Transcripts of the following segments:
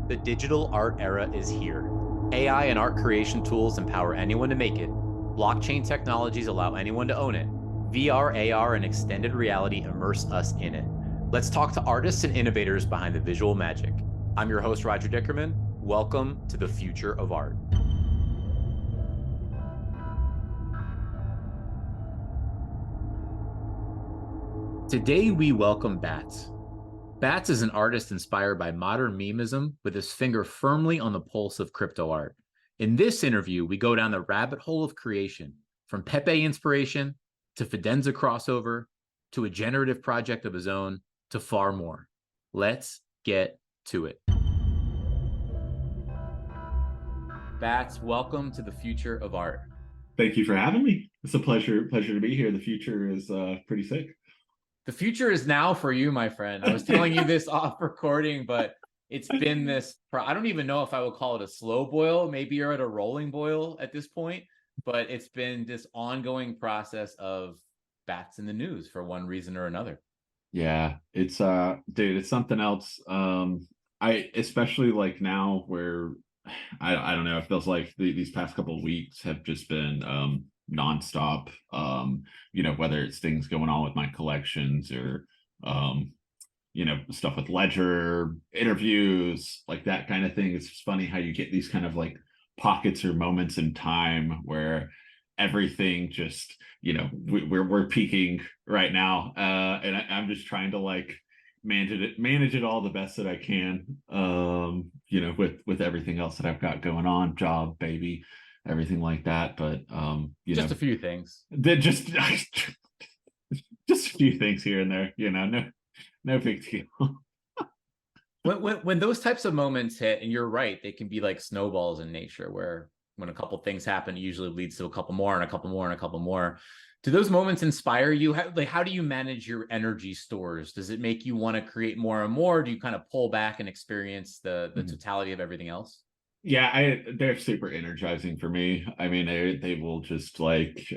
The digital art era is here. AI and art creation tools empower anyone to make it. Blockchain technologies allow anyone to own it. VR, AR, and extended reality immerse us in it. Let's talk to artists and innovators behind the visual magic. I'm your host, Roger Dickerman. Welcome to the future of art. Today, we welcome Batz. Batz is an artist inspired by modern memeism with his finger firmly on the pulse of crypto art. In this interview, we go down the rabbit hole of creation, from Pepe inspiration to Fidenza crossover to a generative project of his own to far more. Let's get to it. Batz, welcome to the future of art. Thank you for having me. It's a pleasure to be here. The future is pretty sick. The future is now for you, my friend. I was telling you this off recording, but it's been this, I don't even know if I would call it a slow boil. Maybe you're at a rolling boil at this point, but it's been this ongoing process of Batz in the news for one reason or another. Yeah, it's dude, it's something else. I especially like now where I don't know, it feels like these past couple of weeks have just been nonstop. Whether it's things going on with my collections or stuff with Ledger, interviews, like that kind of thing. It's just funny how you get these kind of like pockets or moments in time where everything just, we're peaking right now. And I'm just trying to like manage it all the best that I can. With everything else that I've got going on, job, baby, everything like that. But just a few things. Just a few things here and there, no big deal. when those types of moments hit, and you're right, they can be like snowballs in nature, where when a couple things happen, it usually leads to a couple more and a couple more and a couple more. Do those moments inspire you? How do you manage your energy stores? Does it make you want to create more and more? Do you kind of pull back and experience the totality of everything else? Yeah, they're super energizing for me. I mean, they will just like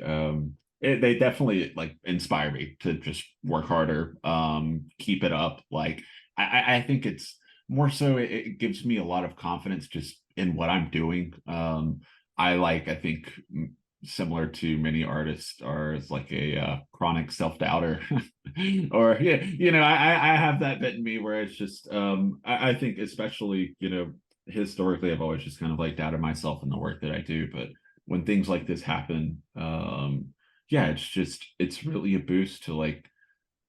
they definitely like inspire me to just work harder, keep it up. Like I think it's more so it gives me a lot of confidence just in what I'm doing. I think similar to many artists are like a chronic self-doubter or I have that bit in me where it's just I think especially historically I've always just kind of like doubted myself in the work that I do, but when things like this happen, it's really a boost to like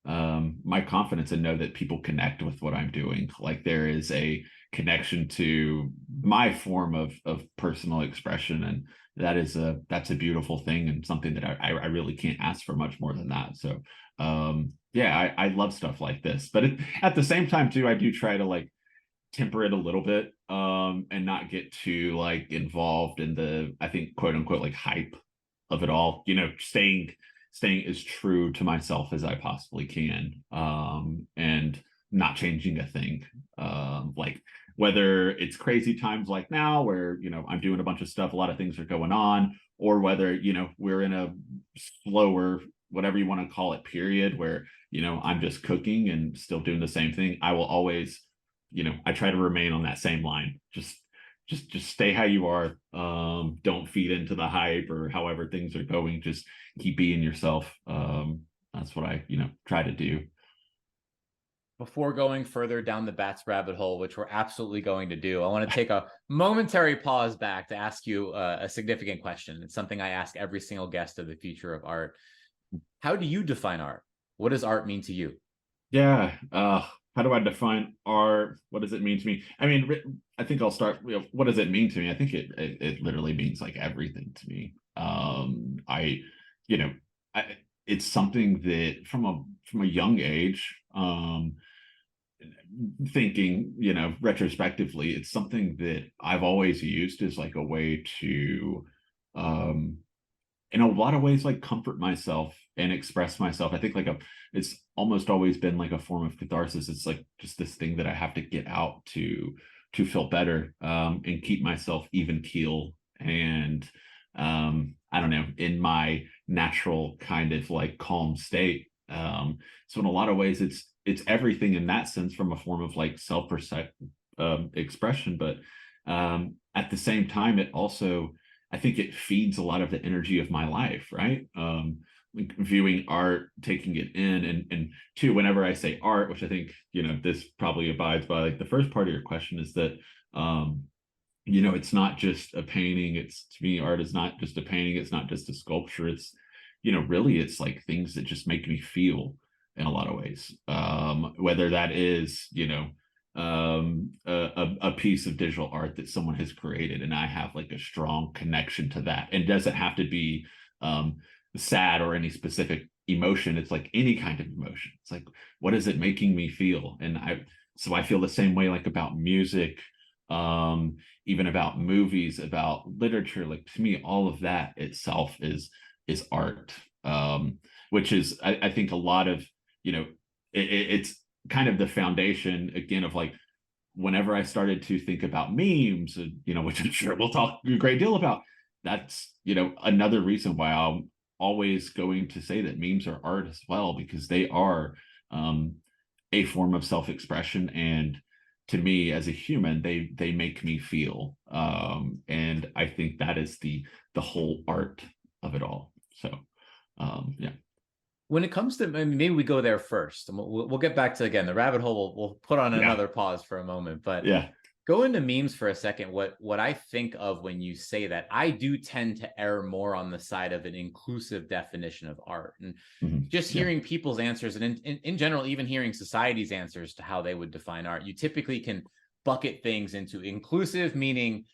my confidence and know that people connect with what I'm doing. Like there is a connection to my form of personal expression, and that's a beautiful thing and something that I really can't ask for much more than that. So I love stuff like this, but at the same time too, I do try to like temper it a little bit and not get too like involved in the, I think, quote unquote, like hype of it all, staying as true to myself as I possibly can, and not changing a thing. Like whether it's crazy times like now where, I'm doing a bunch of stuff, a lot of things are going on, or whether, we're in a slower, whatever you want to call it, period where, I'm just cooking and still doing the same thing. I will always, I try to remain on that same line. Just stay how you are. Don't feed into the hype or however things are going. Just keep being yourself. That's what I, try to do. Before going further down the Batz rabbit hole, which we're absolutely going to do, I want to take a momentary pause back to ask you a significant question. It's something I ask every single guest of the future of art. How do you define art? What does art mean to you? Yeah. How do I define art? What does it mean to me? I mean, I think I'll start. What does it mean to me? I think it literally means like everything to me. It's something that from a young age, thinking, retrospectively, it's something that I've always used as like a way to, in a lot of ways, like comfort myself and express myself. I think it's almost always been like a form of catharsis. It's like just this thing that I have to get out to feel better, and keep myself even keel and I don't know, in my natural kind of like calm state. So in a lot of ways, it's everything in that sense, from a form of like expression, but at the same time, it also, I think it feeds a lot of the energy of my life, right? Like viewing art, taking it in, and two, whenever I say art, which I think, this probably abides by like the first part of your question, is that it's not just a painting. It's, to me, art is not just a painting. It's not just a sculpture. It's, really it's like things that just make me feel in a lot of ways. Whether that is, a piece of digital art that someone has created, and I have like a strong connection to that. And it doesn't have to be sad or any specific emotion. It's like any kind of emotion. It's like, what is it making me feel? And so I feel the same way, like about music, even about movies, about literature. Like, to me, all of that itself is art, which is, I think, a lot of, it's kind of the foundation again of like, whenever I started to think about memes, which I'm sure we'll talk a great deal about, that's, another reason why I'm always going to say that memes are art as well, because they are a form of self-expression. And to me, as a human, they make me feel. And I think that is the whole art of it all. So yeah. When it comes to, maybe we go there first, and we'll get back to, again, the rabbit hole. We'll put on another pause for a moment, but yeah, go into memes for a second. What I think of when you say that, I do tend to err more on the side of an inclusive definition of art, and just hearing people's answers, and in general, even hearing society's answers to how they would define art, you typically can bucket things into inclusive, meaning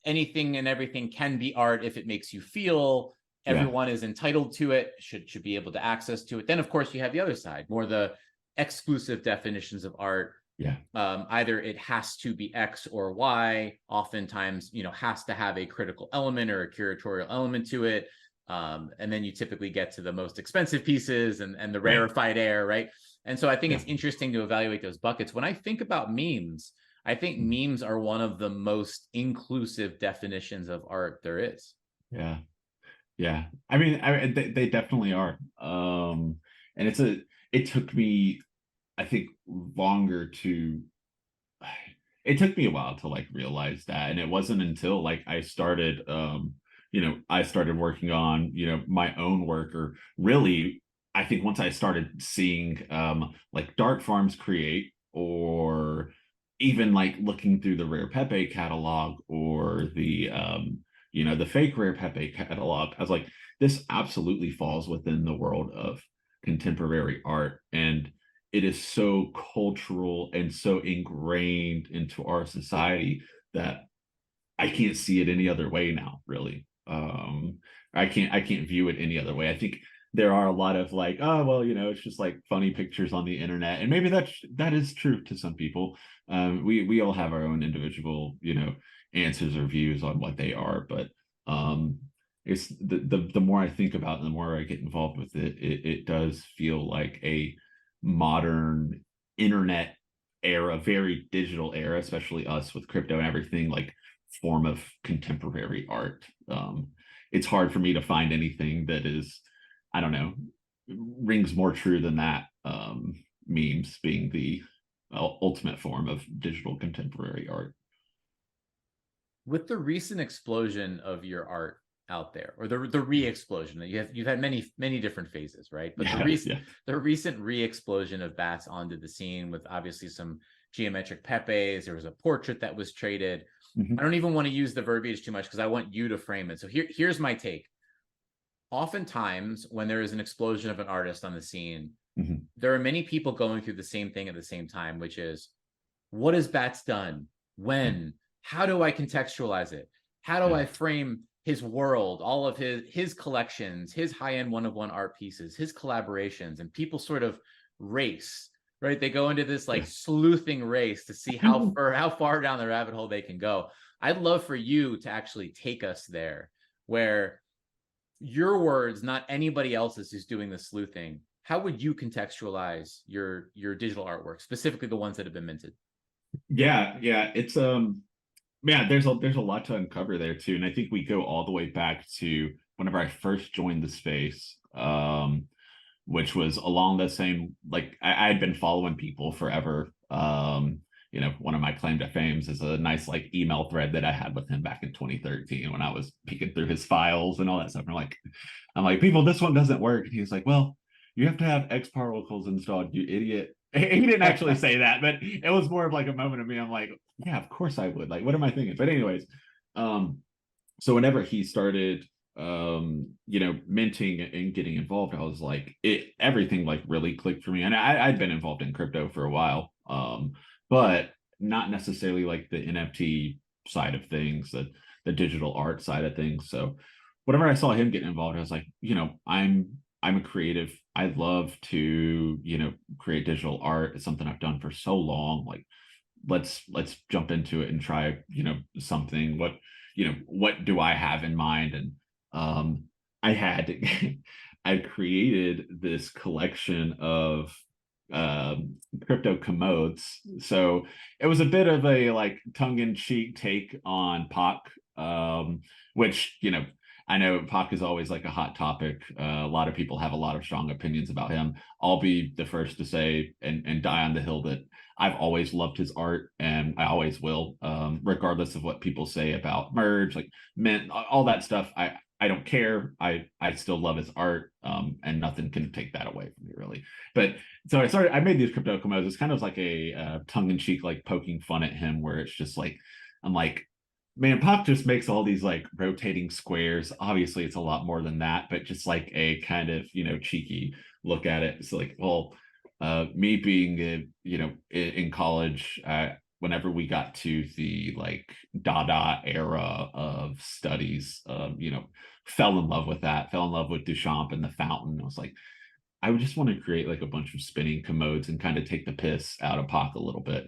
anything and everything can be art if it makes you feel. Everyone is entitled to it, should be able to access to it. Then, of course, you have the other side, more the exclusive definitions of art. Either it has to be X or Y, oftentimes, has to have a critical element or a curatorial element to it. And then you typically get to the most expensive pieces and the rarefied air, right? And so I think it's interesting to evaluate those buckets. When I think about memes, I think memes are one of the most inclusive definitions of art there is. Yeah. I mean, they definitely are. And it took me, I think, it took me a while to like realize that. And it wasn't until like I started, I started working on, my own work, or really, I think once I started seeing like Dark Farms create, or even like looking through the Rare Pepe catalog, or the fake Rare Pepe catalog, I was like, this absolutely falls within the world of contemporary art. And it is so cultural and so ingrained into our society that I can't see it any other way now, really. I can't view it any other way. I think there are a lot of like, oh, well, it's just like funny pictures on the internet. And maybe that is true to some people. We all have our own individual, answers or views on what they are, but it's the more I think about it, the more I get involved with it, it does feel like a modern internet era, very digital era, especially us with crypto and everything, like form of contemporary art. It's hard for me to find anything that is, I don't know, rings more true than that. Memes being the ultimate form of digital contemporary art. With the recent explosion of your art out there, or the re-explosion that you've had many different phases, right? But the recent re-explosion of Batz onto the scene, with obviously some geometric Pepes. There was a portrait that was traded. I don't even want to use the verbiage too much because I want you to frame it. So here's my take. Oftentimes, when there is an explosion of an artist on the scene, there are many people going through the same thing at the same time, which is, what has Batz done? When? How do I contextualize it? How do I frame his world, all of his collections, his high-end one-of-one art pieces, his collaborations? And people sort of race, right? They go into this like sleuthing race to see how far down the rabbit hole they can go. I'd love for you to actually take us there, where your words, not anybody else's, who's doing the sleuthing. How would you contextualize your digital artwork, specifically the ones that have been minted? It's there's a lot to uncover there too. And I think we go all the way back to whenever I first joined the space, which was along the same, like I had been following people forever. One of my claim to fame is a nice like email thread that I had with him back in 2013 when I was peeking through his files and all that stuff. And I'm like, people, this one doesn't work. And he was like, well, you have to have X particles installed, you idiot. He didn't actually say that, but it was more of like a moment of me. I'm like, yeah, of course I would. Like, what am I thinking? But anyways, so whenever he started minting and getting involved, I was like, everything like really clicked for me. And I'd been involved in crypto for a while, but not necessarily like the NFT side of things, the digital art side of things. So whenever I saw him getting involved, I was like, I'm a creative. I love to, create digital art. It's something I've done for so long. Like, let's jump into it and try, something. What do I have in mind? And I had I created this collection of crypto commodes. So it was a bit of a like tongue-in-cheek take on Pac, which I know Pac is always like a hot topic. A lot of people have a lot of strong opinions about him. I'll be the first to say and die on the hill that I've always loved his art, and I always will, regardless of what people say about merge, like mint, all that stuff. I don't care. I still love his art, and nothing can take that away from me, really. But so I made these crypto commodes. It's kind of like a tongue-in-cheek, like poking fun at him, where it's just like, I'm like, man, Pop just makes all these like rotating squares. Obviously, it's a lot more than that, but just like a kind of cheeky look at it. It's like, well, me being in college, whenever we got to the like Dada era of studies, fell in love with that. Fell in love with Duchamp and the fountain. I was like, I would just want to create like a bunch of spinning commodes and kind of take the piss out of Pac a little bit.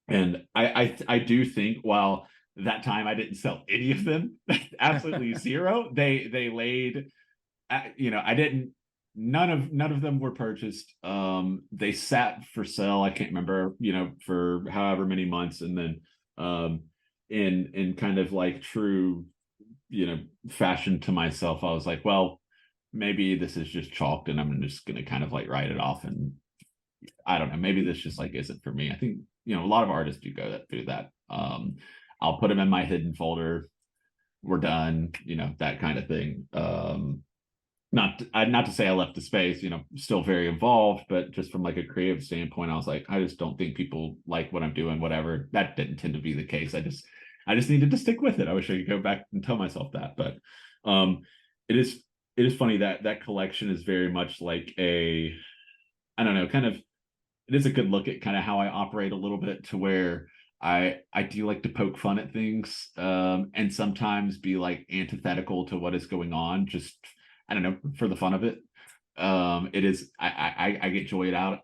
And I do think while that time I didn't sell any of them, absolutely zero. They laid, I didn't. None of them were purchased. They sat for sale. I can't remember, for however many months, and then in kind of like true, fashion to myself, I was like, well, maybe this is just chalked, and I'm just gonna kind of like write it off, and I don't know, maybe this just like isn't for me. I think a lot of artists do go through that. I'll put them in my hidden folder. We're done, that kind of thing. Not to say I left the space, still very involved, but just from like a creative standpoint, I was like, I just don't think people like what I'm doing, whatever. That didn't tend to be the case. I just needed to stick with it. I wish I could go back and tell myself that, but it is funny that collection is very much like a, I don't know, kind of, it is a good look at kind of how I operate a little bit, to where I do like to poke fun at things, and sometimes be like antithetical to what is going on, just, I don't know, for the fun of it. It is, I get joy out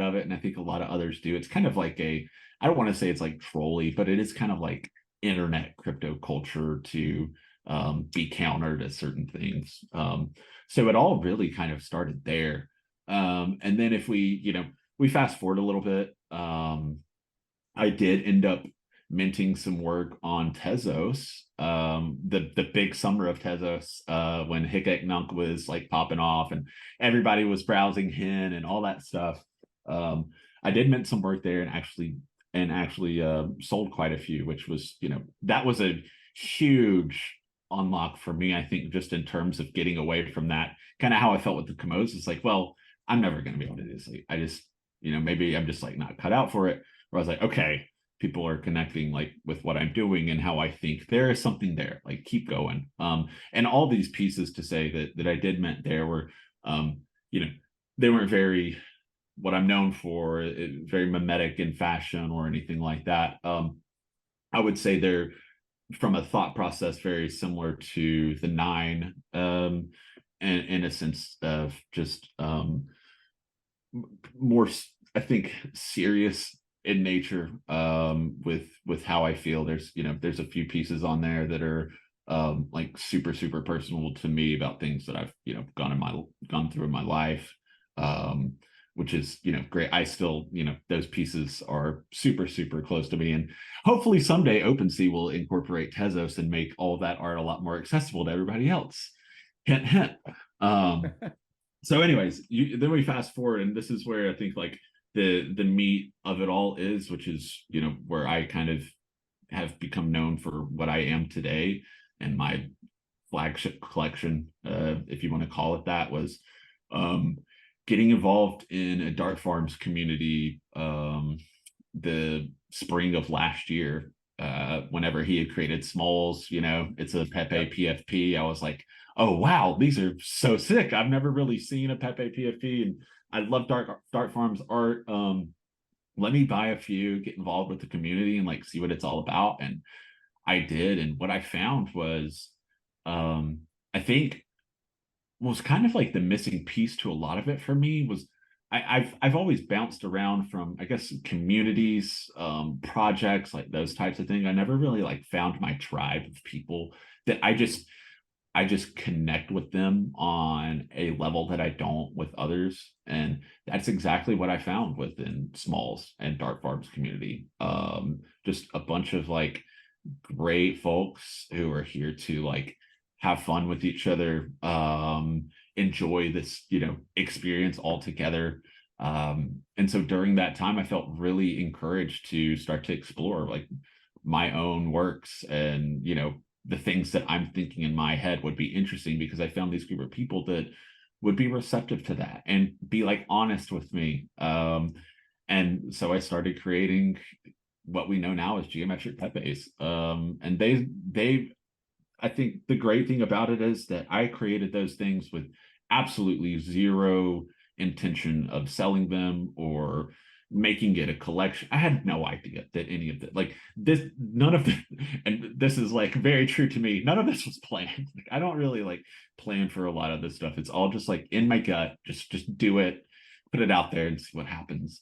of it, and I think a lot of others do. It's kind of like I don't want to say it's like trolly, but it is kind of like internet crypto culture to be counter to certain things. So it all really kind of started there. And then if we fast forward a little bit, I did end up minting some work on Tezos, the big summer of Tezos, when Hickek Nunk was like popping off and everybody was browsing Hen and all that stuff. I did mint some work there and actually sold quite a few, which was, that was a huge unlock for me. I think just in terms of getting away from that, kind of how I felt with the commodes. It's like, well, I'm never going to be able to do this. I just, maybe I'm just like not cut out for it. Where I was like, okay, people are connecting like with what I'm doing and how I think. There is something there, like keep going. And all these pieces to say that I did mint there were, they weren't very, what I'm known for, very mimetic in fashion or anything like that. I would say they're, from a thought process, very similar to the Nine, and in a sense of just more, I think, serious in nature, with how I feel. There's a few pieces on there that are like super personal to me about things that I've gone through in my life, which is great. I still, those pieces are super close to me, and hopefully someday OpenSea will incorporate Tezos and make all that art a lot more accessible to everybody else. Hint hint. So anyways, then we fast forward, and this is where I think like the meat of it all is, which is, you know, where I kind of have become known for what I am today. And my flagship collection, if you want to call it that, was um, getting involved in a Dart Farms community the spring of last year. Whenever he had created Smalls, you know, it's a Pepe PFP. I was like, oh wow, these are so sick. I've never really seen a Pepe PFP, and I love Dart Farms art. Let me buy a few, get involved with the community, and like see what it's all about. And I did, and what I found was, I think was kind of like the missing piece to a lot of it for me was I've always bounced around from, I guess, communities, projects, like those types of things. I never really like found my tribe of people that I just connect with them on a level that I don't with others. And that's exactly what I found within Smalls and Dart Farms community. Just a bunch of like great folks who are here to like have fun with each other, enjoy this, you know, experience all together. And so during that time, I felt really encouraged to start to explore like my own works, and, you know, the things that I'm thinking in my head would be interesting, because I found these group of people that would be receptive to that and be like honest with me. And so I started creating what we know now as geometric Pepes. And they I think the great thing about it is that I created those things with absolutely zero intention of selling them or making it a collection. I had no idea that any of that, like this, none of the, and this is like very true to me, none of this was planned. Like, I don't really like plan for a lot of this stuff. It's all just like in my gut, just do it, put it out there and see what happens.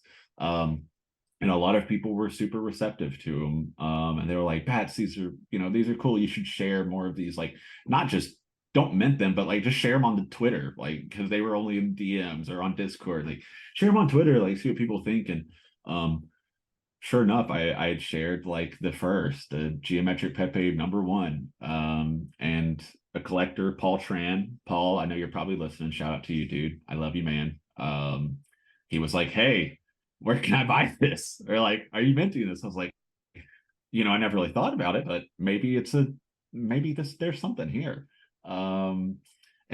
And a lot of people were super receptive to them. And they were like, Batz, these are, you know, these are cool. You should share more of these. Like, not just don't mint them, but like just share them on the Twitter, like, because they were only in DMs or on Discord. Like, share them on Twitter, like, see what people think. And sure enough, I had shared like the geometric Pepe #1, and a collector, Paul Tran. Paul, I know you're probably listening. Shout out to you, dude. I love you, man. He was like, hey, where can I buy this? Or like, are you minting this? I was like, you know, I never really thought about it, but maybe there's something here. And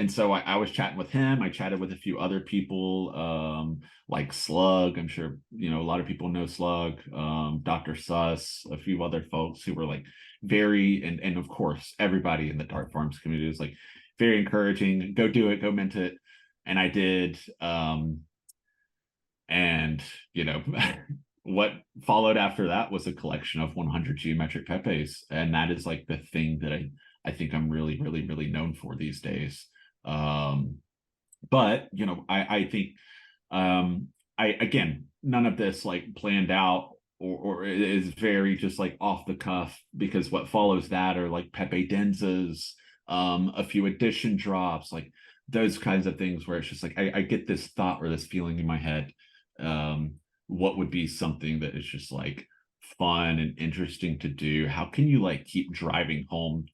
so I was chatting with him. I chatted with a few other people, like Slug. I'm sure, you know, a lot of people know Slug, Dr. Suss, a few other folks who were like very, and of course, everybody in the Dart Farms community was like very encouraging. Go do it, go mint it. And I did. And, you know, what followed after that was a collection of 100 geometric Pepes. And that is like the thing that I think I'm really, really, really known for these days. But, you know, I think, again, none of this like planned out, or is very just like off the cuff, because what follows that are like Pepe Denzas, a few edition drops, like those kinds of things where it's just like, I get this thought or this feeling in my head. What would be something that is just like fun and interesting to do? How can you like keep driving home,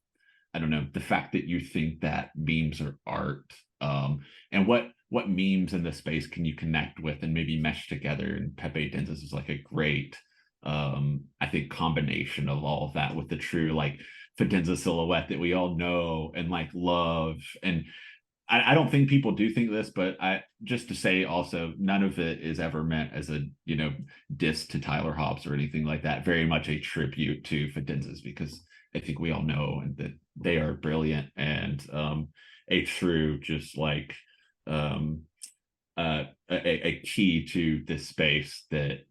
I don't know, the fact that you think that memes are art, and what memes in the space can you connect with and maybe mesh together? And Pepe Denzas is like a great, I think, combination of all of that with the true like Fidenza silhouette that we all know and like love. And I don't think people do think this, but just to say also, none of it is ever meant as a, you know, diss to Tyler Hobbs or anything like that. Very much a tribute to Fidenzas, because I think we all know and that they are brilliant and a true just like a key to this space that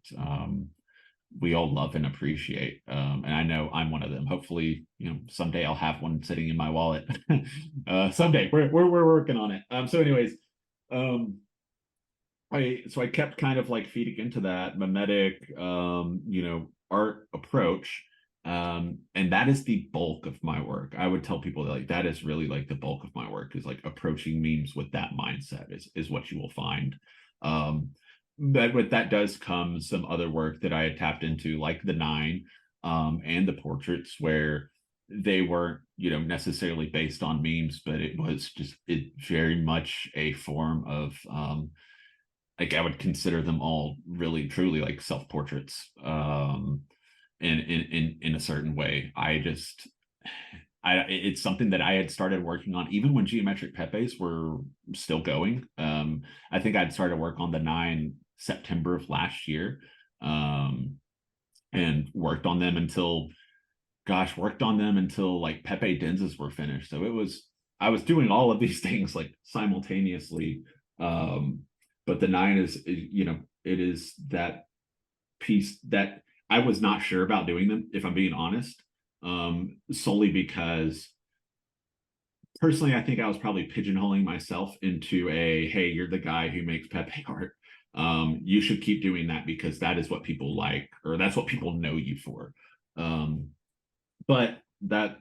we all love and appreciate. And I know I'm one of them. Hopefully, you know, someday I'll have one sitting in my wallet. Someday we're working on it. So anyways, I kept kind of like feeding into that mimetic, you know, art approach. And that is the bulk of my work. I would tell people that like that is really like the bulk of my work, is like approaching memes with that mindset is what you will find. But with that does come some other work that I had tapped into, like the 9, and the portraits, where they weren't, you know, necessarily based on memes, but it was just very much a form of like I would consider them all really truly like self-portraits, in a certain way. It's something that I had started working on even when geometric Pepes were still going. I think I'd started work on the 9 September of last year, and worked on them until like Pepe Denzas were finished. So I was doing all of these things like simultaneously. But the 9 it is that piece that I was not sure about doing them, if I'm being honest, solely because personally, I think I was probably pigeonholing myself into hey, you're the guy who makes Pepe art. You should keep doing that because that is what people like, or that's what people know you for. But that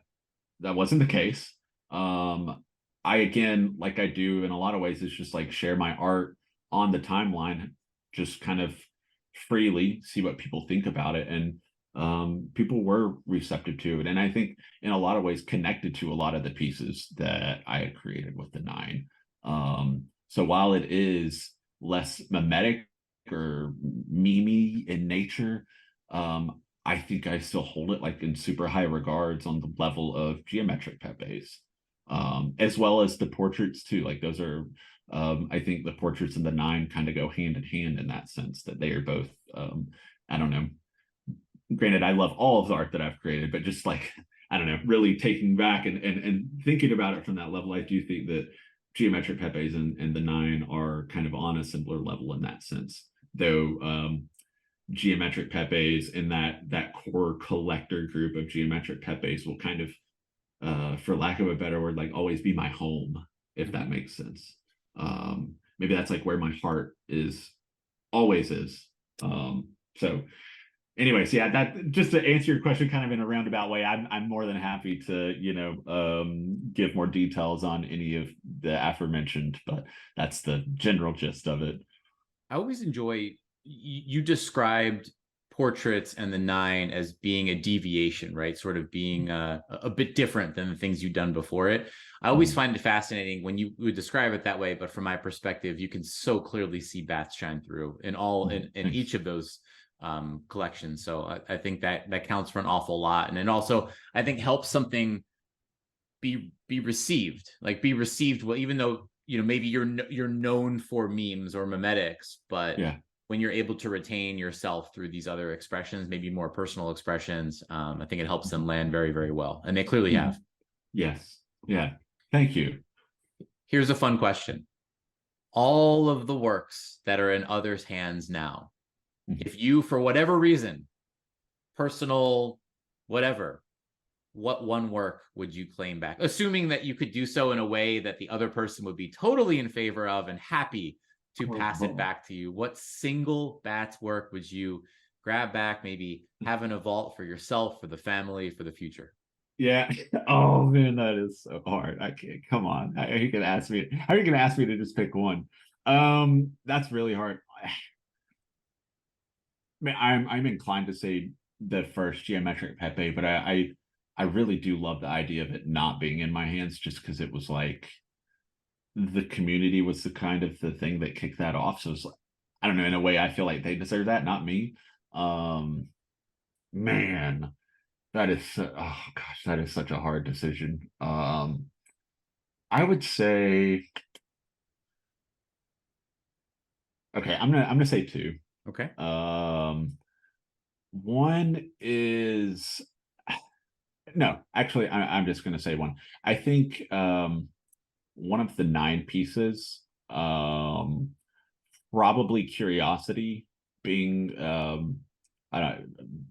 wasn't the case. I again, like I do in a lot of ways, is just like share my art on the timeline, just kind of freely, see what people think about it. And people were receptive to it. And I think in a lot of ways connected to a lot of the pieces that I had created with the 9. So while it is less mimetic or meme in nature, I think I still hold it like in super high regards on the level of geometric Pepes, as well as the portraits too. Like those are, I think the portraits and the 9 kind of go hand in hand in that sense that they are both, I don't know. Granted, I love all of the art that I've created, but just like, I don't know, really taking back and thinking about it from that level, I do think that geometric Pepes and the 9 are kind of on a similar level in that sense. Though geometric Pepes and that core collector group of geometric Pepes will kind of, for lack of a better word, like always be my home, if that makes sense. Maybe that's like where my heart is, always is. So anyways, yeah, that just to answer your question kind of in a roundabout way, I'm more than happy to, give more details on any of the aforementioned, but that's the general gist of it. I always enjoy, you described portraits and the 9 as being a deviation, right? Sort of being a bit different than the things you've done before it. I always find it fascinating when you would describe it that way, but from my perspective, you can so clearly see Batz shine through in each of those collections. So I think that counts for an awful lot. And it also, I think, helps something be received, well, even though, maybe you're known for memes or memetics, but Yeah. when you're able to retain yourself through these other expressions, maybe more personal expressions, I think it helps them land very, very well. And they clearly have. Yes. Yeah. Thank you. Here's a fun question. All of the works that are in others' hands now, if you, for whatever reason, personal, whatever, what one work would you claim back? Assuming that you could do so in a way that the other person would be totally in favor of and happy to pass it back to you. What single Batz work would you grab back, maybe have in a vault for yourself, for the family, for the future? Yeah. Oh man, that is so hard. I can't. Come on. How are you gonna ask me? How are you gonna ask me to just pick one? That's really hard. I mean, I'm inclined to say the first geometric Pepe, but I really do love the idea of it not being in my hands, just because it was like the community was the kind of the thing that kicked that off. So it's like, I don't know, in a way, I feel like they deserve that, not me. Man, oh gosh, that is such a hard decision. I would say, okay, I'm gonna say 2. Okay. One is no, actually, I'm just gonna say one. I think one of the 9 pieces, probably Curiosity, being I don't,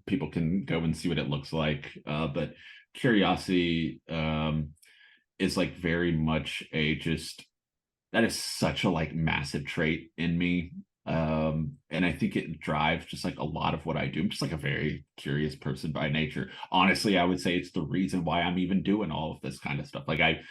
people can go and see what it looks like, but Curiosity is like very much that is such a like massive trait in me. And I think it drives just like a lot of what I do. I'm just like a very curious person by nature. Honestly, I would say it's the reason why I'm even doing all of this kind of stuff. Like I'd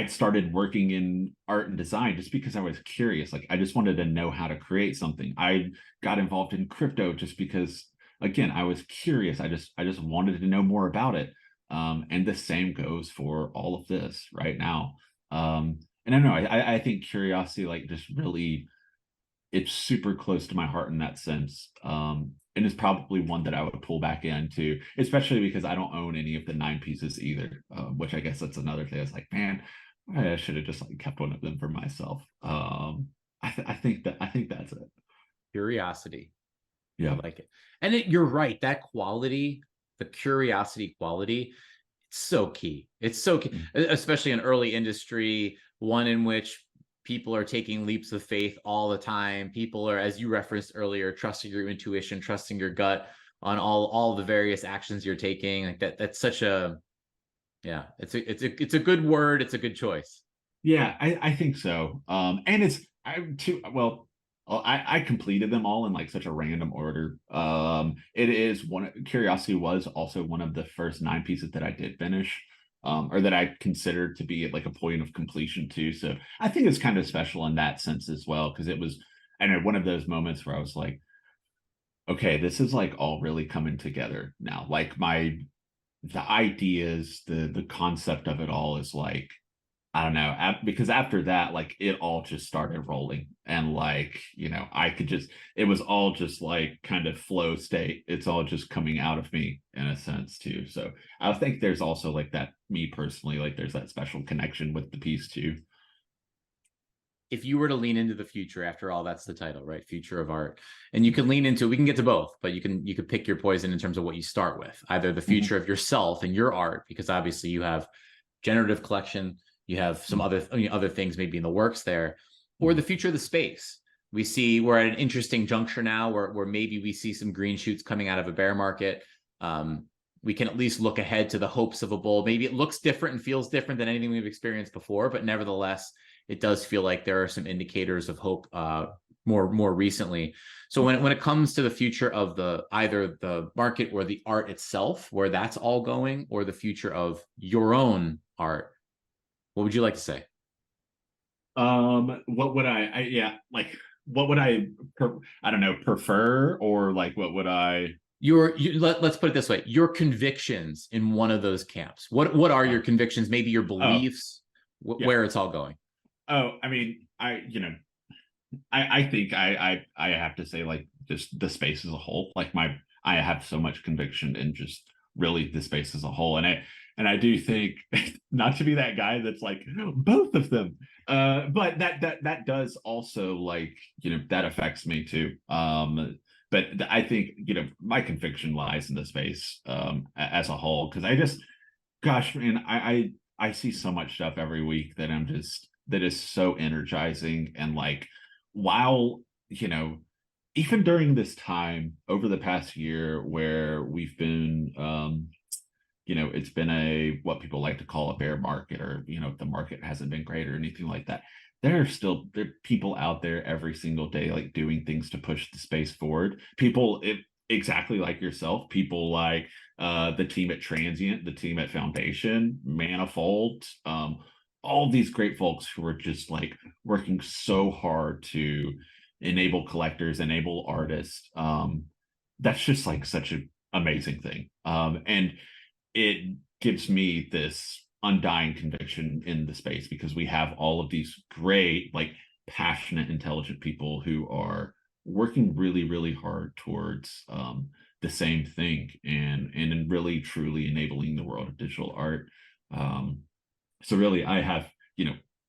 started working in art and design just because I was curious. Like I just wanted to know how to create something. I got involved in crypto just because, again, I was curious. I just wanted to know more about it. And the same goes for all of this right now. And I know I think curiosity like just really it's super close to my heart in that sense. And it's probably one that I would pull back into, especially because I don't own any of the nine pieces either. Which I guess that's another thing. It's like, man, I should have just like kept one of them for myself. I think that's it. Curiosity. I Yeah. like it. And you're right. That quality, the curiosity quality, it's so key. It's so key, Mm. especially in early industry, one in which people are taking leaps of faith all the time. People are, as you referenced earlier, trusting your intuition, trusting your gut on all the various actions you're taking. Like that. That's such a yeah. It's a good word. It's a good choice. Yeah, I think so. And it's I too well, I completed them all in like such a random order. It is one Curiosity was also one of the first nine pieces that I did finish, or that I considered to be at like a point of completion too. So I think it's kind of special in that sense as well, because it was, I know, one of those moments where I was like, okay, this is like all really coming together now. Like the ideas, the concept of it all is like I don't know, because after that, like it all just started rolling. And like, I could just, it was all just like kind of flow state. It's all just coming out of me in a sense too. So I think there's also like that, me personally, like there's that special connection with the piece too. If you were to lean into the future, after all, that's the title, right? Future of art. And you can lean into, we can get to both, but you could pick your poison in terms of what you start with, either the Mhm. future of yourself and your art, because obviously you have generative collection, you have some other things maybe in the works there, or the future of the space. We see we're at an interesting juncture now where maybe we see some green shoots coming out of a bear market. We can at least look ahead to the hopes of a bull. Maybe it looks different and feels different than anything we've experienced before, but nevertheless, it does feel like there are some indicators of hope more recently. So when it comes to the future of either the market or the art itself, where that's all going, or the future of your own art, what would you like to say? What would yeah, like, what would I don't know, prefer, or like, what would I, Let's put it this way: your convictions in one of those camps. What are your uh, convictions? Maybe your oh, beliefs, yeah. where it's all going. Oh, I mean, I think I have to say like just the space as a whole. Like I have so much conviction in just really the space as a whole. And I do think not to be that guy that's like both of them. But that does also like, that affects me too. But I think, my conviction lies in the space as a whole. Cause I just, gosh, man, I see so much stuff every week that that is so energizing. And like, while, even during this time over the past year where we've been, it's been what people like to call a bear market, or, the market hasn't been great or anything like that. There are people out there every single day, like doing things to push the space forward. Exactly like yourself, people like the team at Transient, the team at Foundation, Manifold, all these great folks who are just like working so hard to enable collectors, enable artists. That's just like such an amazing thing. And it gives me this undying conviction in the space, because we have all of these great, like passionate, intelligent people who are working really, really hard towards the same thing, and really truly enabling the world of digital art. Um, so really, I have,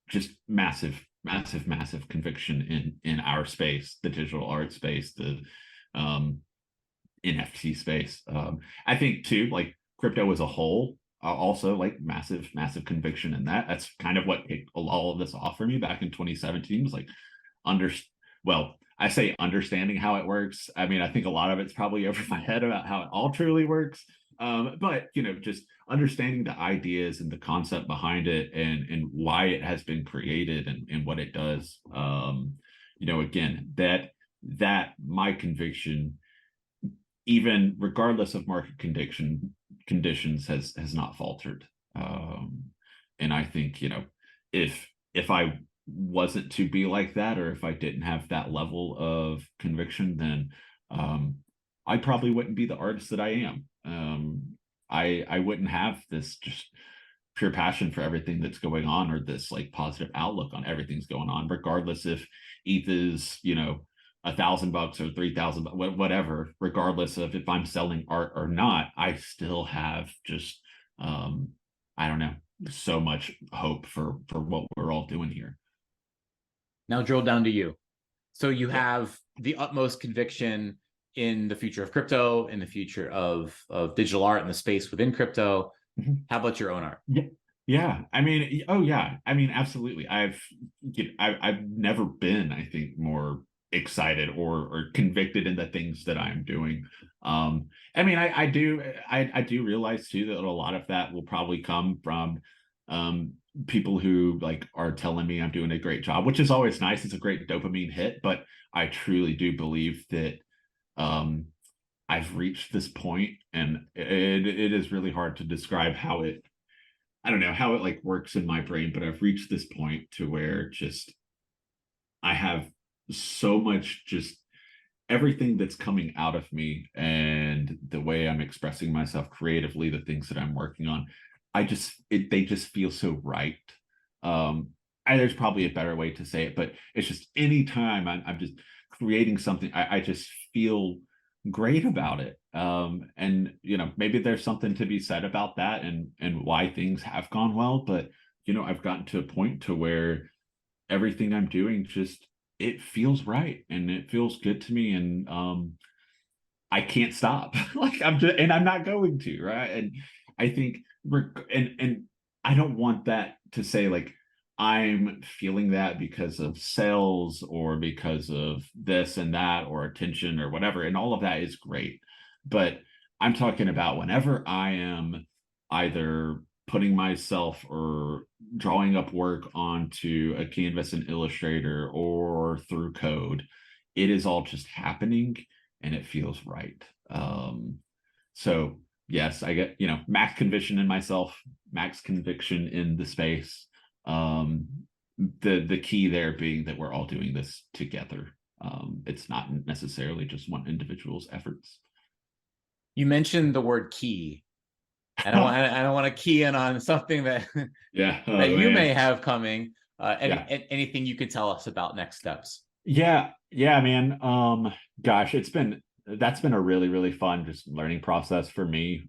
just massive, massive, massive conviction in our space, the digital art space, the um, NFT space. I think too, like crypto as a whole, also like massive, massive conviction in that. That's kind of what kicked all of this off for me back in 2017. Was like under, well, I say understanding how it works. I mean, I think a lot of it's probably over my head about how it all truly works. But just understanding the ideas and the concept behind it, and why it has been created, and what it does. Again, that my conviction, even regardless of market conditions, has not faltered. And I think, if I wasn't to be like that, or if I didn't have that level of conviction, then I probably wouldn't be the artist that I am. I wouldn't have this just pure passion for everything that's going on, or this like positive outlook on everything's going on, regardless if ETH is, you know, $1,000 or 3,000, whatever, regardless of if I'm selling art or not. I still have just, I don't know, so much hope for what we're all doing here. Now drill down to you. So you Yeah. have the utmost conviction in the future of crypto, in the future of digital art and the space within crypto. Mhm. How about your own art? Yeah. Yeah. I mean, oh yeah. I mean, absolutely. I've never been, I think, more excited or convicted in the things that I'm doing. I mean, I do realize too that a lot of that will probably come from um people who like are telling me I'm doing a great job, which is always nice. It's a great dopamine hit, but I truly do believe that um I've reached this point, and it is really hard to describe how it, I don't know how it like works in my brain, but I've reached this point to where just I have so much, just everything that's coming out of me and the way I'm expressing myself creatively, the things that I'm working on, they just feel so right. There's probably a better way to say it, but it's just anytime I'm just creating something, I just feel great about it. And you know, maybe there's something to be said about that and why things have gone well, but you know, I've gotten to a point to where everything I'm doing just, it feels right and it feels good to me, and I can't stop. Like I'm just, and I'm not going to, right? And I think and I don't want that to say like I'm feeling that because of sales or because of this and that or attention or whatever, and all of that is great. But I'm talking about whenever I am either putting myself or drawing up work onto a canvas in Illustrator or through code, it is all just happening and it feels right. So yes, I get, you know, max conviction in myself, max conviction in the space. Um, the key there being that we're all doing this together. It's not necessarily just one individual's efforts. You mentioned the word key. I don't want to key in on something that Yeah. that Oh you may man. have coming. Yeah. Anything you could tell us about next steps? Yeah, yeah, man. Gosh, that's been a really, really fun just learning process for me.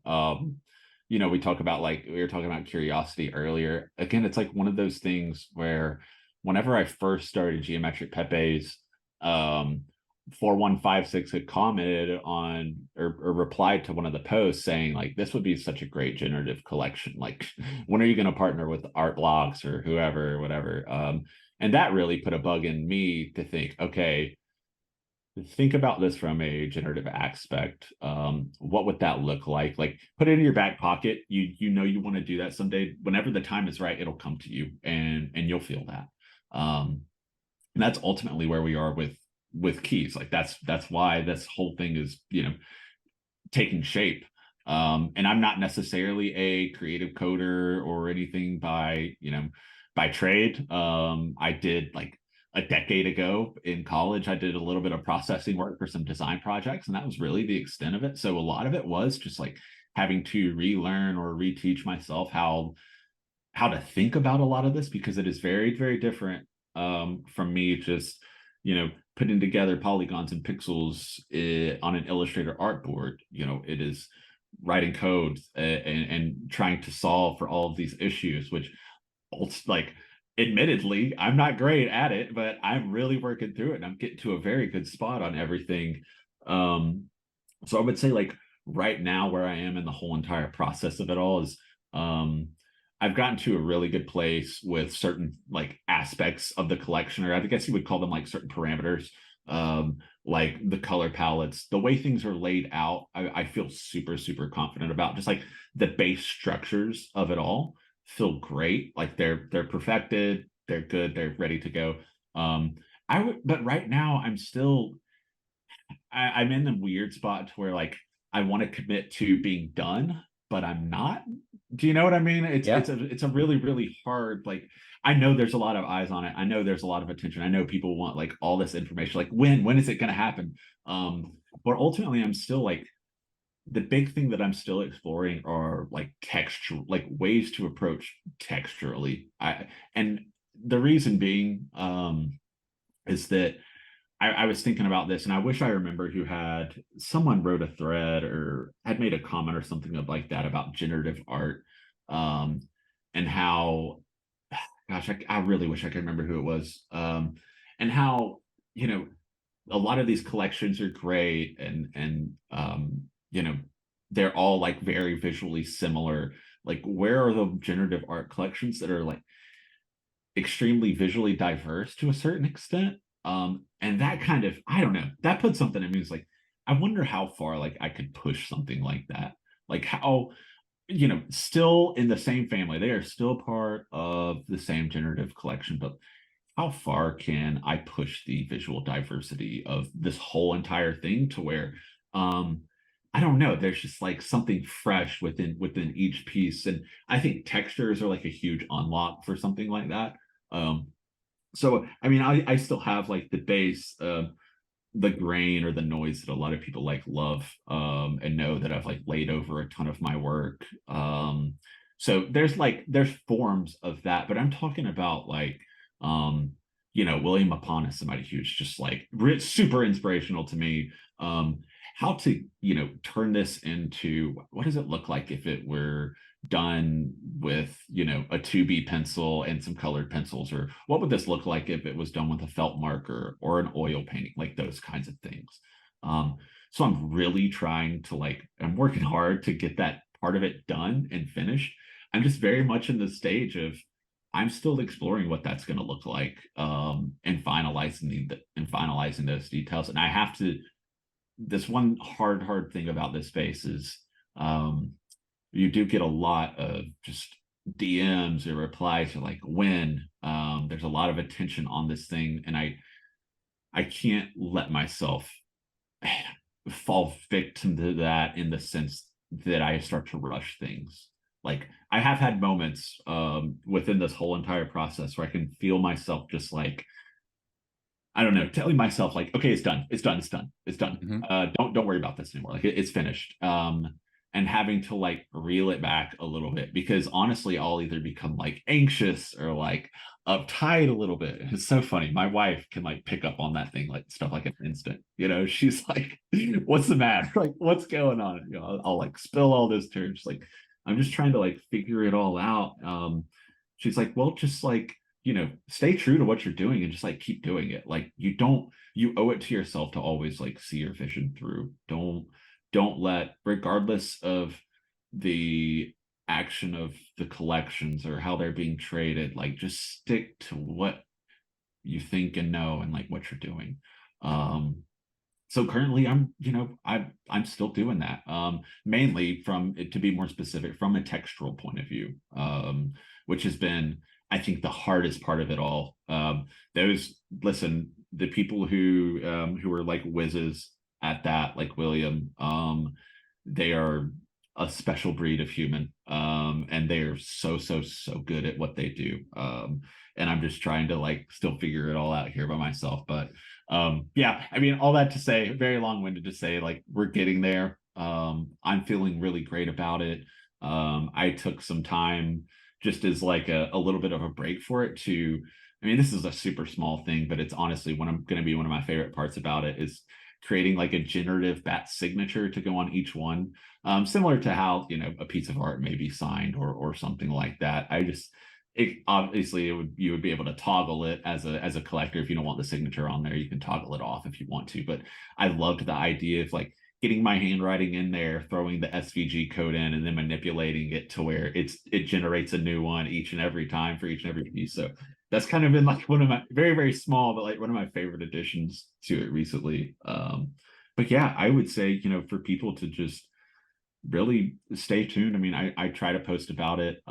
You know, we talk about like we were talking about curiosity earlier. Again, it's like one of those things where whenever I first started Geometric Pepe's, 4156 had commented on or replied to one of the posts saying like this would be such a great generative collection. Like, when are you going to partner with Art Blocks or whoever, or whatever? And that really put a bug in me to think, okay, think about this from a generative aspect. What would that look like? Like, put it in your back pocket. You know you want to do that someday. Whenever the time is right, it'll come to you, and you'll feel that. And that's ultimately where we are with keys. Like that's why this whole thing is, you know, taking shape. And I'm not necessarily a creative coder or anything by, you know, by trade. I did like a decade ago in college, I did a little bit of processing work for some design projects, and that was really the extent of it. So a lot of it was just like having to relearn or reteach myself how to think about a lot of this, because it is very, very different from me just, you know, putting together polygons and pixels on an Illustrator artboard. You know, it is writing code and trying to solve for all of these issues, which, like, admittedly, I'm not great at it, but I'm really working through it and I'm getting to a very good spot on everything. So I would say, like, right now, where I am in the whole entire process of it all is, I've gotten to a really good place with certain like aspects of the collection, or I guess you would call them like certain parameters, like the color palettes, the way things are laid out. I feel super, super confident about just like the base structures of it all feel great. Like they're perfected, they're good, they're ready to go. But right now I'm still, I'm in the weird spot where like I want to commit to being done, but I'm not. Do you know what I mean? Yeah. It's a really, really hard, like, I know there's a lot of eyes on it. I know there's a lot of attention. I know people want like all this information. Like, when is it going to happen? But ultimately I'm still like the big thing that I'm still exploring are like texture, like ways to approach texturally. And the reason being is that I was thinking about this, and I wish I remember who had someone wrote a thread or had made a comment or something like that about generative art, um, and how, gosh, I really wish I could remember who it was, and how you know a lot of these collections are great, and they're all like very visually similar. Like, where are the generative art collections that are like extremely visually diverse to a certain extent? And that kind of, I don't know, that puts something in me. It's like, I wonder how far like I could push something like that. Like how, still in the same family, they are still part of the same generative collection, but how far can I push the visual diversity of this whole entire thing to where um I don't know, there's just like something fresh within each piece. And I think textures are like a huge unlock for something like that. Um so I mean I still have like the base the grain or the noise that a lot of people like love and know that I've like laid over a ton of my work. So there's forms of that, but I'm talking about like um William Upon is somebody huge, just like super inspirational to me. How to turn this into, what does it look like if it were done with a 2B pencil and some colored pencils, or what would this look like if it was done with a felt marker or an oil painting, like those kinds of things. So I'm really trying to I'm working hard to get that part of it done and finished. I'm just very much in the stage of I'm still exploring what that's going to look like, and finalizing those details. And I have to, this one hard thing about this space is you do get a lot of just DMs or replies to like when there's a lot of attention on this thing, and I can't let myself fall victim to that in the sense that I start to rush things. Like I have had moments within this whole entire process where I can feel myself just like, I don't know, telling myself like, okay, it's done, it's done. Mm-hmm. Don't worry about this anymore. Like it's finished. And having to like reel it back a little bit, because honestly, I'll either become like anxious or like uptight a little bit. It's so funny. My wife can like pick up on that thing, like stuff like an instant. She's like, "What's the matter? Like, what's going on?" I'll like spill all this to her. Just like, I'm just trying to like figure it all out. She's like, "Well, just like." Stay true to what you're doing and just like keep doing it. Like you owe it to yourself to always like see your vision through. Don't let, regardless of the action of the collections or how they're being traded, like just stick to what you think and know and like what you're doing. So currently I'm still doing that, mainly, from it, to be more specific, from a textural point of view, which has been, I think, the hardest part of it all. The people who are like whizzes at that, like William, they are a special breed of human, and they are so good at what they do. And I'm just trying to like still figure it all out here by myself. But yeah, I mean, all that to say, very long-winded to say, like, we're getting there. I'm feeling really great about it. I took some time just as like a little bit of a break for it to, I mean, this is a super small thing, but it's honestly one I'm going to be one of my favorite parts about it is creating like a generative Batz signature to go on each one, similar to how a piece of art may be signed or something like that. You would be able to toggle it as a collector. If you don't want the signature on there, you can toggle it off if you want to. But I loved the idea of like getting my handwriting in there, throwing the SVG code in, and then manipulating it to where it generates a new one each and every time for each and every piece. So that's kind of been like one of my very small, but like one of my favorite additions to it recently. But yeah, I would say, for people to just really stay tuned. I mean, I try to post about it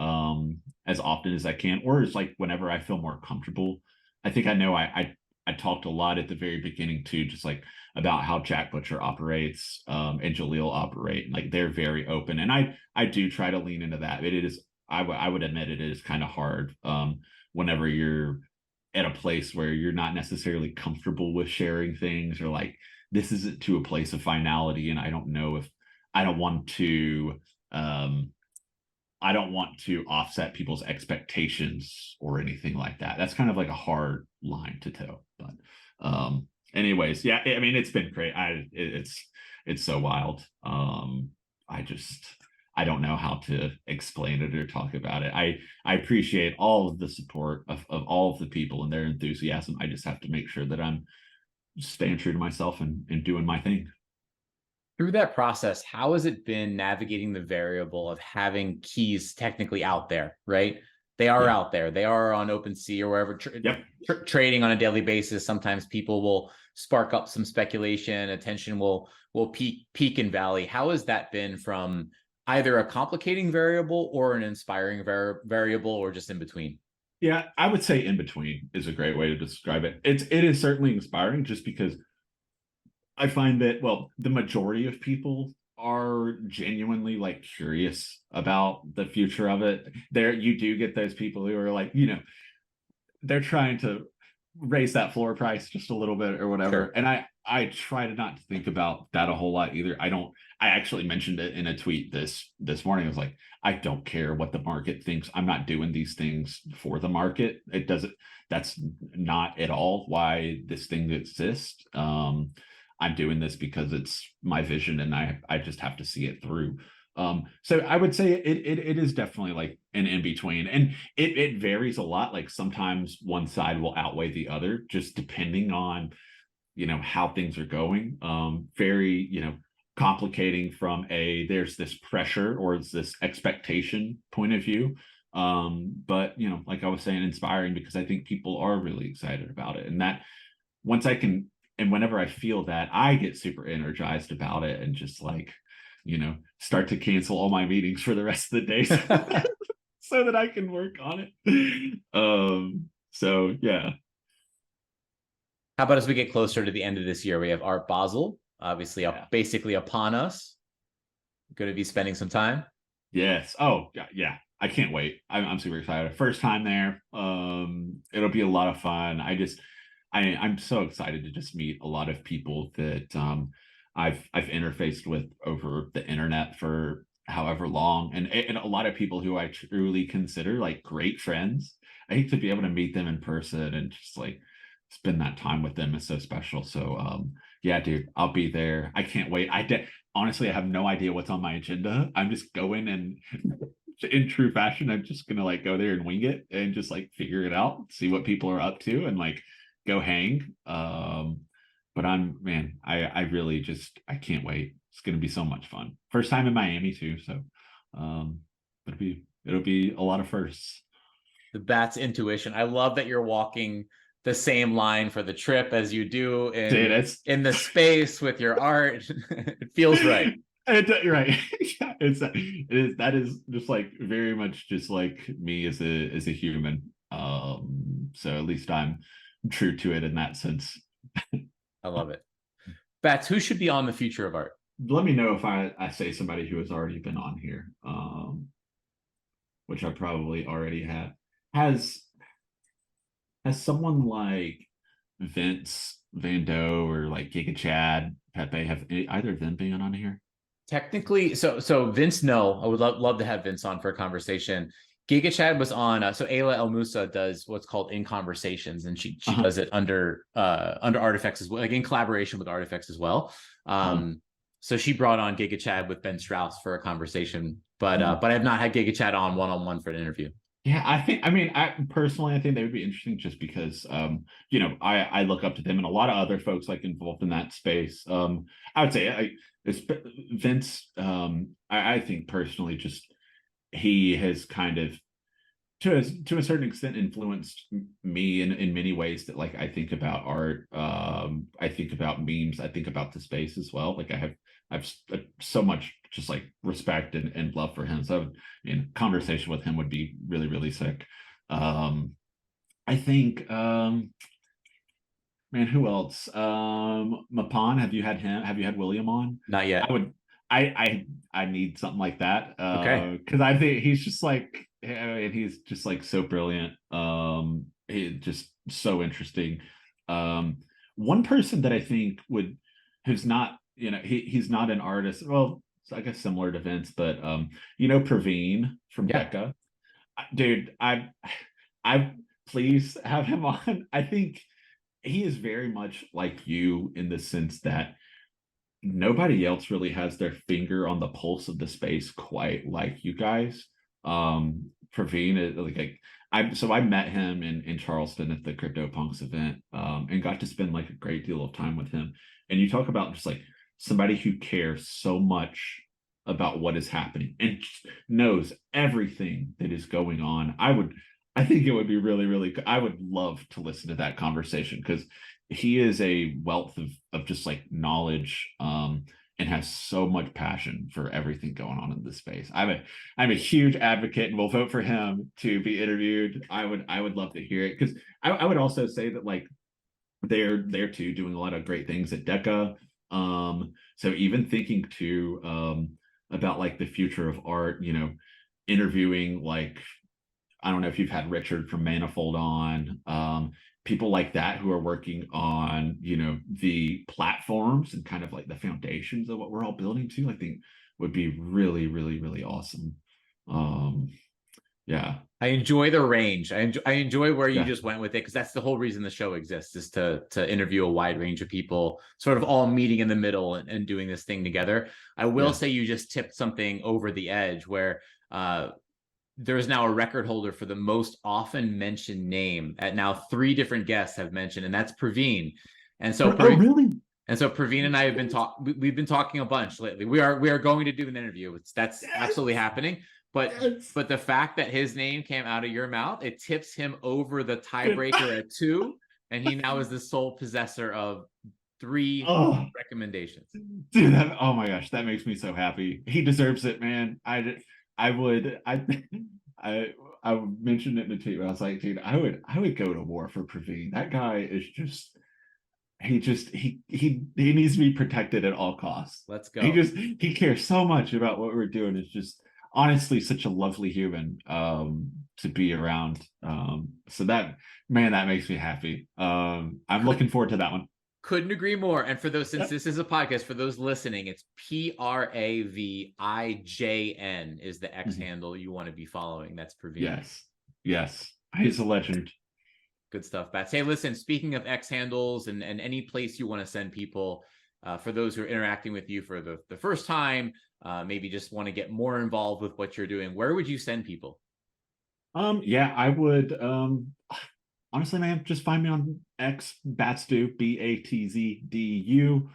as often as I can, or as like whenever I feel more comfortable. I think I know I talked a lot at the very beginning too, just like about how Jack Butcher operates, and Jaleel operate. Like they're very open, and I do try to lean into that. But it is, I would admit, it is kind of hard whenever you're at a place where you're not necessarily comfortable with sharing things, or like this isn't to a place of finality, and I don't know if I don't want to I don't want to offset people's expectations or anything like that. That's kind of like a hard line to toe. But anyways, yeah, I mean, it's been great. It's so wild. I just I don't know how to explain it or talk about it. I appreciate all of the support of all of the people and their enthusiasm. I just have to make sure that I'm staying true to myself and doing my thing. Through that process, how has it been navigating the variable of having keys technically out there, right? They are Yeah. out there. They are on OpenSea or wherever Yep. trading on a daily basis. Sometimes people will spark up some speculation. Attention will peak and valley. How has that been from either a complicating variable or an inspiring variable, or just in between? Yeah, I would say in between is a great way to describe it. It is certainly inspiring just because I find that, well, the majority of people are genuinely like curious about the future of it. There you do get those people who are like, they're trying to raise that floor price just a little bit or whatever. Sure. And I try to not to think about that a whole lot either. I actually mentioned it in a tweet this morning. I was like, I don't care what the market thinks. I'm not doing these things for the market. It doesn't, that's not at all why this thing exists. I'm doing this because it's my vision and I just have to see it through. So I would say it is definitely like an in between, and it varies a lot. Like sometimes one side will outweigh the other, just depending on how things are going. Very complicating from there's this pressure or it's this expectation point of view. But like I was saying, inspiring because I think people are really excited about it, and that once I can, and whenever I feel that, I get super energized about it and just like start to cancel all my meetings for the rest of the day so that I can work on it. So yeah. How about as we get closer to the end of this year, we have Art Basel, obviously basically upon us. Going to be spending some time. Yes. Oh yeah. I can't wait. I'm super excited. First time there. It'll be a lot of fun. I'm so excited to just meet a lot of people that I've interfaced with over the internet for however long, and a lot of people who I truly consider like great friends. I hate to be able to meet them in person and just like spend that time with them is so special. So yeah, dude, I'll be there. I can't wait. Honestly, I have no idea what's on my agenda. I'm just going, and in true fashion, I'm just gonna like go there and wing it and just like figure it out, see what people are up to, and like go hang. But I really just I can't wait. It's gonna be so much fun. First time in Miami too, so it'll be a lot of firsts. The Batz intuition. I love that you're walking the same line for the trip as you do in the space with your art. It feels right. Right. That is just like very much just like me as a human. So at least I'm true to it in that sense. I love it. Batz, who should be on the future of art? Let me know if I say somebody who has already been on here, which I probably already have. Has someone like Vince Van Doe or like Giga Chad, Pepe, have either of them been on here? Technically, so Vince, no. I would love to have Vince on for a conversation. Giga Chad was on. So Ayla El Musa does what's called In Conversations, and she does it under Artifex as well, like in collaboration with Artifex as well. So she brought on Giga Chad with Ben Strauss for a conversation, but I have not had Giga Chad on one-on-one for an interview. Yeah, I personally, I think they would be interesting just because, I look up to them and a lot of other folks like involved in that space. I would say Vince, I think personally, just he has kind of to a certain extent influenced me in many ways that like I think about art, I think about memes, I think about the space as well. Like I've so much just like respect and love for him. So conversation with him would be really, really sick. I think man, who else? Mapan, have you had him? Have you had William on? Not yet. I need something like that. Okay. Because I think he's just like, and he's just like so brilliant. He just so interesting. One person that I think who's not, he's not an artist. Well, I guess similar to Vince, but you know, Praveen from Yeah. Deca, dude, I please have him on. I think he is very much like you in the sense that nobody else really has their finger on the pulse of the space quite like you guys. Praveen is I met him in Charleston at the CryptoPunks event, and got to spend like a great deal of time with him. And you talk about just like somebody who cares so much about what is happening and knows everything that is going on. I think it would be really, really good. I would love to listen to that conversation because he is a wealth of just like knowledge, and has so much passion for everything going on in this space. I'm a huge advocate and will vote for him to be interviewed. I would love to hear it because I would also say that like they're too doing a lot of great things at Deca. So even thinking too about like the future of art, you know, interviewing like I don't know if you've had Richard from Manifold on, people like that who are working on, you know, the platforms and kind of like the foundations of what we're all building to, I think would be really, really, really awesome. Um, yeah, I enjoy the range. I enjoy where you yeah, just went with it because that's the whole reason the show exists is to interview a wide range of people, sort of all meeting in the middle and doing this thing together. I will yeah. say you just tipped something over the edge where there is now a record holder for the most often mentioned name at now 3 different guests have mentioned, and that's Praveen. And so Oh, really? Praveen and I have been we've been talking a bunch lately. We are going to do an interview. That's Yes, absolutely happening. But yes. the fact that his name came out of your mouth, it tips him over the tiebreaker at 2, and he now is the sole possessor of 3 Oh, recommendations. dude, oh my gosh, that makes me so happy. He deserves it, man. I would, I, I mentioned it in the tweet. I was like, dude, I would go to war for Praveen. That guy is he needs to be protected at all costs. Let's go. He cares so much about what we're doing. It's just honestly such a lovely human to be around. So that man, that makes me happy. I'm looking forward to that one. Couldn't agree more. And for those, since Yep. this is a podcast, for those listening, it's Pravijn is the X Mhm. handle you want to be following. That's Praveen. Yes. Yes. He's a legend. Good stuff, Batz. Hey, listen, speaking of X handles and any place you want to send people, for those who are interacting with you for the first time, maybe just want to get more involved with what you're doing, where would you send people? Yeah, I would honestly, man, just find me on X Batzdu, Batzdu.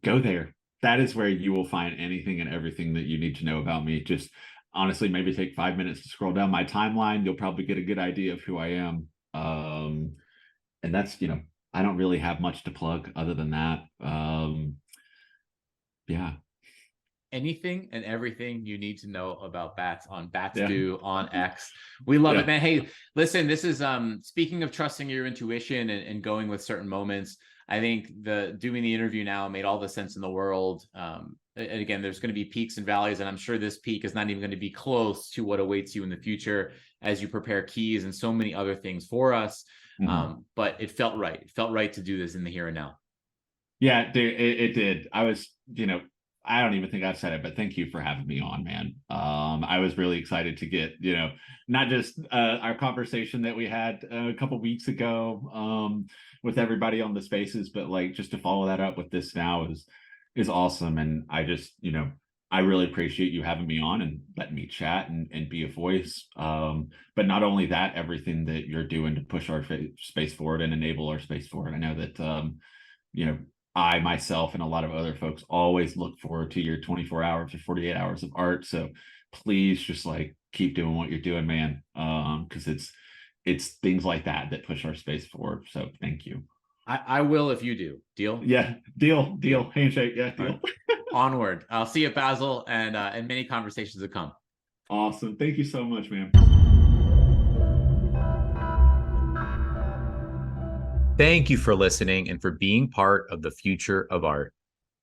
Go there. That is where you will find anything and everything that you need to know about me. Just honestly, maybe take 5 minutes to scroll down my timeline. You'll probably get a good idea of who I am. And that's, you know, I don't really have much to plug other than that. Yeah. Anything and everything you need to know about Batz on Yeah. Batzdu on X. We love Yeah. it, man. Hey, listen, this is speaking of trusting your intuition and going with certain moments. I think doing the interview now made all the sense in the world. And again, there's going to be peaks and valleys, and I'm sure this peak is not even going to be close to what awaits you in the future as you prepare keys and so many other things for us. But it felt right. It felt right to do this in the here and now. Yeah, dude, it did. I was, you know, I don't even think I've said it, but thank you for having me on, man. I was really excited to get, you know, not just our conversation that we had a couple weeks ago with everybody on the spaces, but like just to follow that up with this now is awesome. And I just, you know, I really appreciate you having me on and letting me chat and be a voice. But not only that, everything that you're doing to push our space forward and enable our space forward. I know that you know, I myself and a lot of other folks always look forward to your 24 hours or 48 hours of art. So please just like keep doing what you're doing, man. Because it's things like that that push our space forward. So thank you. I will if you do. Deal? Yeah, deal. Handshake. Yeah, deal. Right. Onward. I'll see you at Basil and many conversations to come. Awesome. Thank you so much, man. Thank you for listening and for being part of the future of art.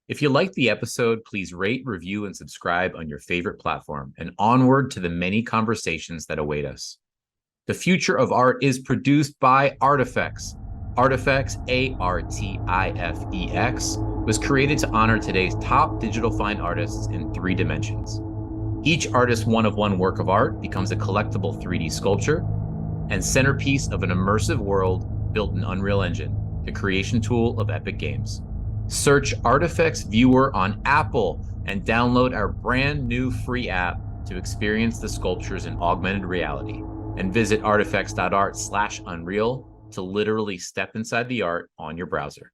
If you liked the episode, please rate, review, and subscribe on your favorite platform, and onward to the many conversations that await us. The Future of Art is produced by Artifex. Artifex, Artifex, was created to honor today's top digital fine artists in 3 dimensions. Each artist's one-of-one work of art becomes a collectible 3D sculpture and centerpiece of an immersive world built in Unreal Engine, the creation tool of Epic Games. Search Artifex Viewer on Apple and download our brand new free app to experience the sculptures in augmented reality. And visit artifex.art/unreal to literally step inside the art on your browser.